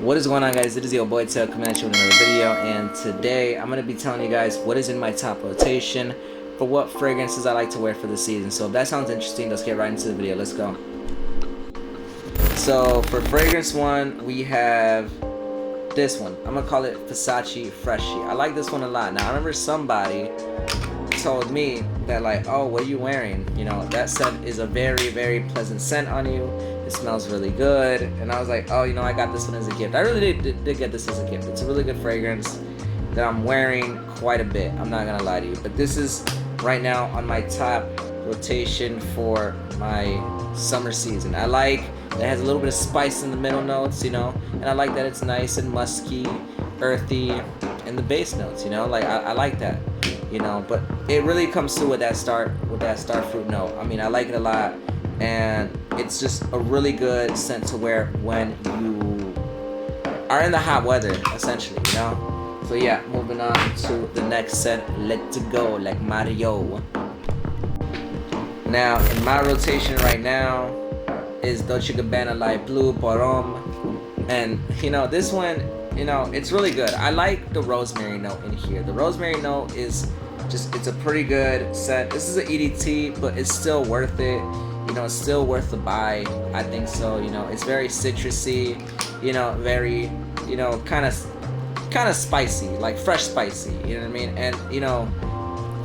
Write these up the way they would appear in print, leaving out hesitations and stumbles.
What is going on, guys? It is your boy Tail coming at you with another video, and today I'm going to be telling you guys what is in my top rotation for what fragrances I like to wear for the season. So if that sounds interesting, let's get right into the video. Let's go. So for fragrance one, we have this one. I'm going to call it Versace Freshie. I like this one a lot. Now I remember somebody told me that, like, oh, what are you wearing? You know, that scent is a very, very pleasant scent on you. It smells really good. And I was like, oh, you know, I got this one as a gift. I really did get this as a gift. It's a really good fragrance that I'm wearing quite a bit. I'm not gonna lie to you. But this is right now on my top rotation for my summer season. I like that it has a little bit of spice in the middle notes, you know, and I like that it's nice and musky, earthy, and the base notes, you know, like I like that, you know. But it really comes through with that star fruit note. I mean, I like it a lot, and it's just a really good scent to wear when you are in the hot weather, essentially, you know. So yeah, moving on to the next scent. Let's go, like Mario. Now in my rotation right now is Dolce & Gabbana Light Blue Porom, and you know, this one, you know, it's really good. I like the rosemary note in here. The rosemary note is just, it's a pretty good scent. This is an EDT, but it's still worth it. You know, it's still worth the buy. I think so. You know, it's very citrusy. You know, very, you know, kind of spicy, like fresh spicy. You know what I mean? And you know,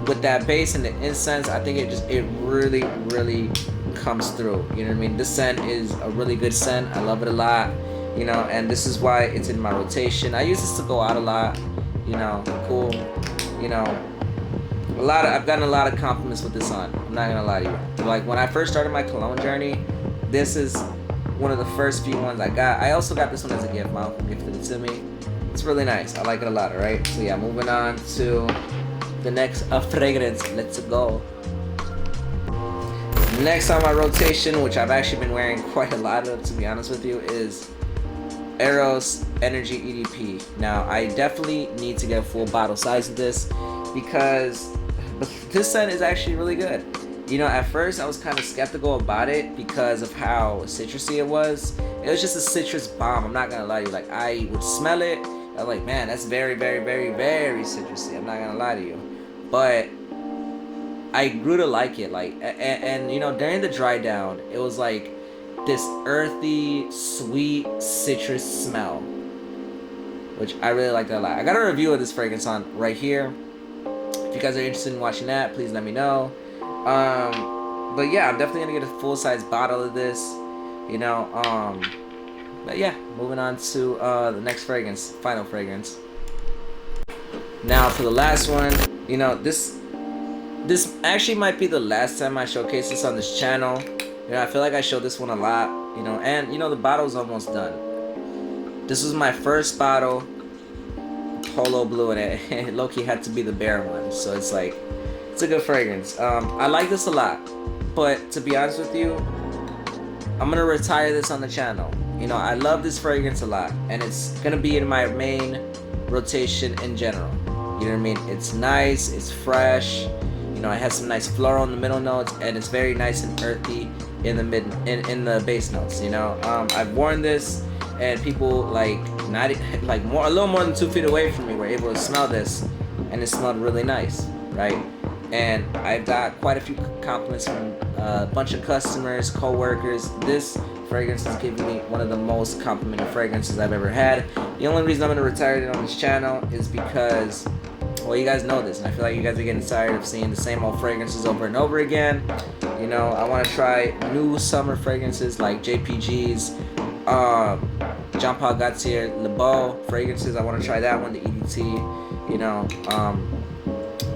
with that base and the incense, I think it really, really comes through. You know what I mean? This scent is a really good scent. I love it a lot. You know, and this is why it's in my rotation. I use this to go out a lot. You know, cool. You know, I've gotten a lot of compliments with this on. I'm not gonna lie to you. Like when I first started my cologne journey, this is one of the first few ones I got. I also got this one as a gift. My uncle gifted it to me. It's really nice. I like it a lot. Alright. So yeah, moving on to the next fragrance. Let's go. Next on my rotation, which I've actually been wearing quite a lot of, to be honest with you, is Eros Energy EDP. Now I definitely need to get a full bottle size of this because this scent is actually really good. You know, at first I was kind of skeptical about it because of how citrusy it was. It was just a citrus bomb. I'm not gonna lie to you. Like, I would smell it, I was like, man, that's very, very, very, very citrusy. I'm not gonna lie to you. But I grew to like it. Like, and you know, during the dry down, it was like this earthy, sweet citrus smell, which I really like that a lot. I got a review of this fragrance on right here. If you guys are interested in watching that, please let me know. But yeah, I'm definitely gonna get a full-size bottle of this, you know. But yeah, moving on to the next fragrance, final fragrance. Now for the last one, you know, this actually might be the last time I showcase this on this channel. You know, I feel like I showed this one a lot, you know, and you know, the bottle's almost done. This was my first bottle, Polo Blue, and it low-key had to be the bear one, so it's like, it's a good fragrance. I like this a lot, but to be honest with you, I'm gonna retire this on the channel. You know, I love this fragrance a lot, and it's gonna be in my main rotation in general. You know what I mean? It's nice, it's fresh. You know, it has some nice floral in the middle notes, and it's very nice and earthy in the in the base notes. You know, I've worn this, and people like a little more than 2 feet away from me were able to smell this, and it smelled really nice, right? And I've got quite a few compliments from a bunch of customers, co-workers. This fragrance is giving me one of the most complimented fragrances I've ever had. The only reason I'm going to retire it on this channel is because, well, you guys know this, and I feel like you guys are getting tired of seeing the same old fragrances over and over again. You know, I want to try new summer fragrances like JPG's, Jean Paul Gaultier Le Beau fragrances. I want to try that one, the EDT, you know,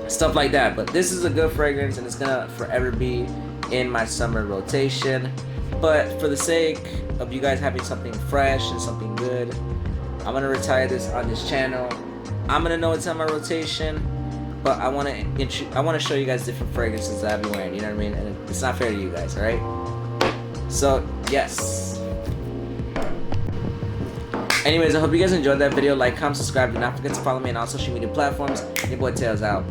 stuff like that. But this is a good fragrance, and it's gonna forever be in my summer rotation. But for the sake of you guys having something fresh and something good, I'm gonna retire this on this channel. I'm gonna know it's on my rotation, but I want to show you guys different fragrances that I've been wearing. You know what I mean? And it's not fair to you guys, all right? So yes. Anyways, I hope you guys enjoyed that video. Like, comment, subscribe. Do not forget to follow me on all social media platforms. Your boy Tails out.